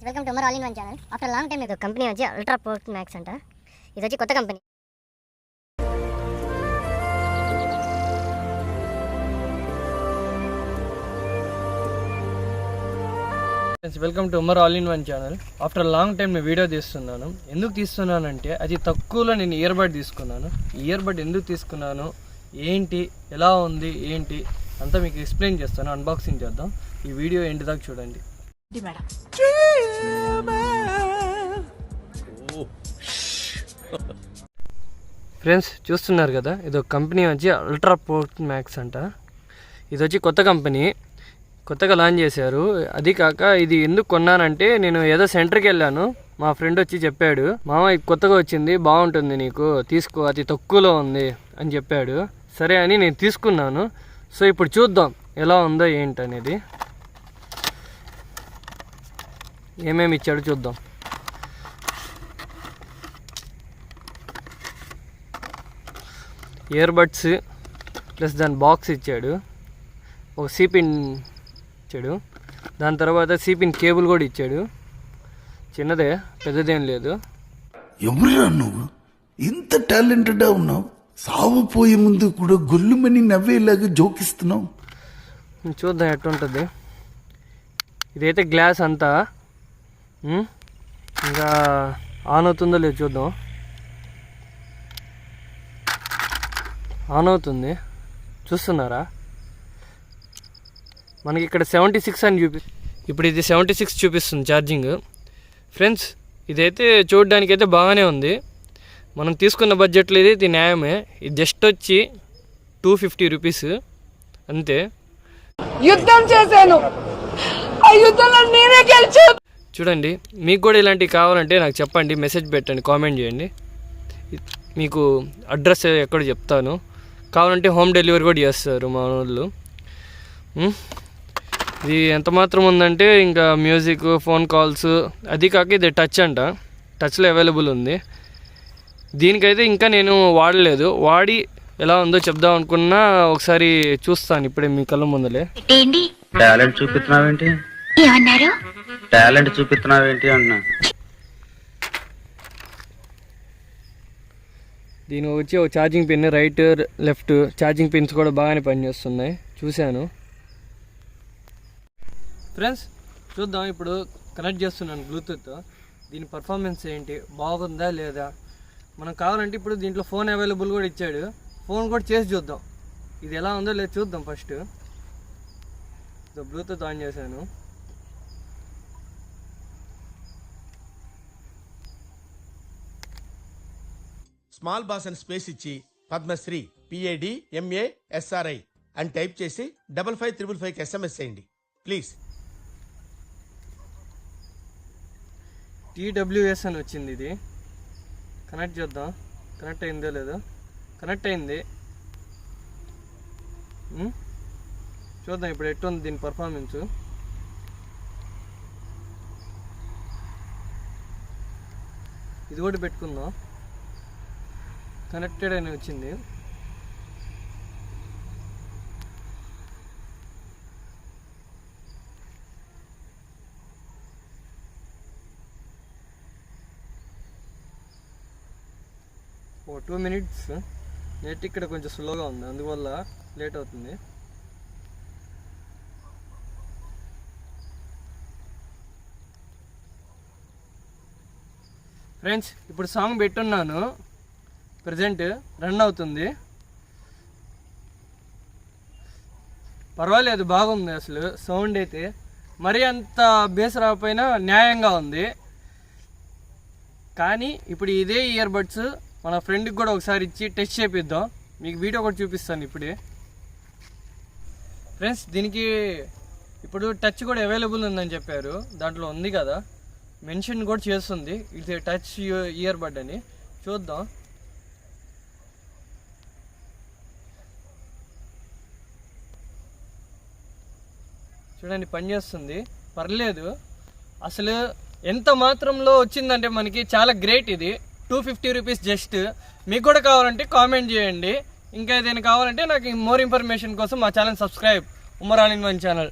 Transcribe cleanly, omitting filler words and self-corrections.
Welcome to all in one channel. After long time ఇది company వచ్చి ultra port max అంట. ఇది వచ్చి కొత్త company. Welcome to all in one channel. After long time నేను video తీస్తున్నాను. ఎందుకు తీస్తున్నానంటే అది తక్కువలో నేను ఇయర్ బడ్ తీసుకున్నాను. ఈ ఇయర్ బడ్ ఎందుకు తీసుకున్నాను, ఏంటి, ఎలా ఉంది, ఏంటి అంతా మీకు ఎక్స్ప్లెయిన్ చేస్తాను. అన్బాక్సింగ్ చేద్దాం. ఈ వీడియో ఎండ్ దాకా చూడండి. ఫ్రెండ్స్ చూస్తున్నారు కదా, ఇది ఒక కంపెనీ వచ్చి అల్ట్రా పోర్ట్ మ్యాక్స్ అంట. ఇది వచ్చి కొత్త కంపెనీ, కొత్తగా లాంచ్ చేశారు. అది కాక ఇది ఎందుకు కొన్నానంటే, నేను ఏదో సెంటర్కి వెళ్ళాను, మా ఫ్రెండ్ వచ్చి చెప్పాడు, మామ ఇది కొత్తగా వచ్చింది, బాగుంటుంది, నీకు తీసుకో, అతి తక్కువలో ఉంది అని చెప్పాడు. సరే అని నేను తీసుకున్నాను. సో ఇప్పుడు చూద్దాం ఎలా ఉందో ఏంటి అనేది, ఏమేమి ఇచ్చాడు చూద్దాం. ఇయర్ బడ్స్ ప్లస్ దాని బాక్స్ ఇచ్చాడు, ఒక సిపిన్ ఇచ్చాడు, దాని తర్వాత సిపిన్ కేబుల్ కూడా ఇచ్చాడు. చిన్నదే, పెద్దదేం లేదు. ఎవరురా నువ్వు, ఇంత టాలెంటెడ్గా ఉన్నావు, సాగుపోయే ముందు కూడా గొల్లుమని నవ్వేలాగా జోకిస్తున్నావు. చూద్దాం ఎట్టుంటుంది. ఇదైతే గ్లాస్ అంతా, ఇంకా ఆన్ అవుతుందో లేదు చూద్దాం. ఆన్ అవుతుంది, చూస్తున్నారా? మనకి ఇక్కడ 76 అని ఇప్పుడు ఇది 76 చూపిస్తుంది ఛార్జింగ్. ఫ్రెండ్స్ ఇదైతే చూడడానికైతే బాగానే ఉంది. మనం తీసుకున్న బడ్జెట్లో ఇది న్యాయమే. ఇది జస్ట్ వచ్చి 250 రూపీస్ అంతే. యుద్ధం చేశాను, ఆ యుద్ధంలో నేనే గెలిచాను. చూడండి, మీకు కూడా ఇలాంటివి కావాలంటే నాకు చెప్పండి, మెసేజ్ పెట్టండి, కామెంట్ చేయండి. మీకు అడ్రస్ ఎక్కడ చెప్తాను. కావాలంటే హోమ్ డెలివరీ కూడా చేస్తారు మా వాళ్ళు. ఇది ఎంత మాత్రం ఉందంటే, ఇంకా మ్యూజిక్, ఫోన్ కాల్స్, అది కాక ఇది టచ్ అంట, టచ్లో అవైలబుల్ ఉంది. దీనికైతే ఇంకా నేను వాడలేదు, వాడి ఎలా ఉందో చెప్దాం అనుకున్నా. ఒకసారి చూస్తాను ఇప్పుడే మీ కళ్ళ ముందలే. టాలెంట్ చూపిస్తున్నావేంటి, టాలెంట్ చూపిస్తున్నావేంటి అన్నా. దీని వచ్చి ఒక charging pin, right left charging pins కూడా బాగానే పనిచేస్తున్నాయి, చూశాను. ఫ్రెండ్స్ చూద్దాం, ఇప్పుడు కనెక్ట్ చేస్తున్నాను బ్లూటూత్. దీని పర్ఫార్మెన్స్ ఏంటి, బాగుందా లేదా. మనం కావాలంటే ఇప్పుడు దీంట్లో ఫోన్ అవైలబుల్ కూడా ఇచ్చాడు, ఫోన్ కూడా చేసి చూద్దాం ఇది ఎలా ఉందో లేదు చూద్దాం. ఫస్ట్ బ్లూటూత్ ఆన్ చేశాను. స్మాల్ బాస్ అని స్పేస్ ఇచ్చి పద్మశ్రీ PADMASRI అని టైప్ చేసి 5555 SMS చేయండి ప్లీజ్. TWS అని వచ్చింది. ఇది కనెక్ట్ చేద్దాం, కనెక్ట్ అయిందో లేదో. కనెక్ట్ అయింది, చూద్దాం ఇప్పుడు ఎట్టుంది దీని పర్ఫార్మెన్స్. ఇది కూడా పెట్టుకుందాం. కనెక్టెడ్ అని వచ్చింది. ఓ 2 minutes. నెట్ ఇక్కడ కొంచెం స్లోగా ఉంది, అందువల్ల లేట్ అవుతుంది. ఫ్రెండ్స్ ఇప్పుడు సాంగ్ పెట్టున్నాను, ప్రజెంట్ రన్ అవుతుంది. పర్వాలేదు, బాగుంది. అసలు సౌండ్ అయితే మరీ అంత బేస్ రాకపోయినా న్యాయంగా ఉంది. కానీ ఇప్పుడు ఇదే ఇయర్ బడ్స్ మన ఫ్రెండ్కి కూడా ఒకసారి ఇచ్చి టెస్ట్ చేపిద్దాం. మీకు వీడియో కూడా చూపిస్తాను ఇప్పుడే. ఫ్రెండ్స్ దీనికి ఇప్పుడు టచ్ కూడా అవైలబుల్ ఉందని చెప్పారు, దాంట్లో ఉంది కదా, మెన్షన్ కూడా చేస్తుంది ఇది టచ్ ఇయర్ బడ్ అని. చూద్దాం. చూడండి పనిచేస్తుంది, పర్లేదు. అసలు ఎంత మాత్రంలో వచ్చిందంటే మనకి చాలా గ్రేట్. ఇది 250 రూపీస్ జస్ట్. మీకు కూడా కావాలంటే కామెంట్ చేయండి. ఇంకా ఏదైనా కావాలంటే నాకు మోర్ ఇన్ఫర్మేషన్ కోసం మా channel subscribe, all in one channel.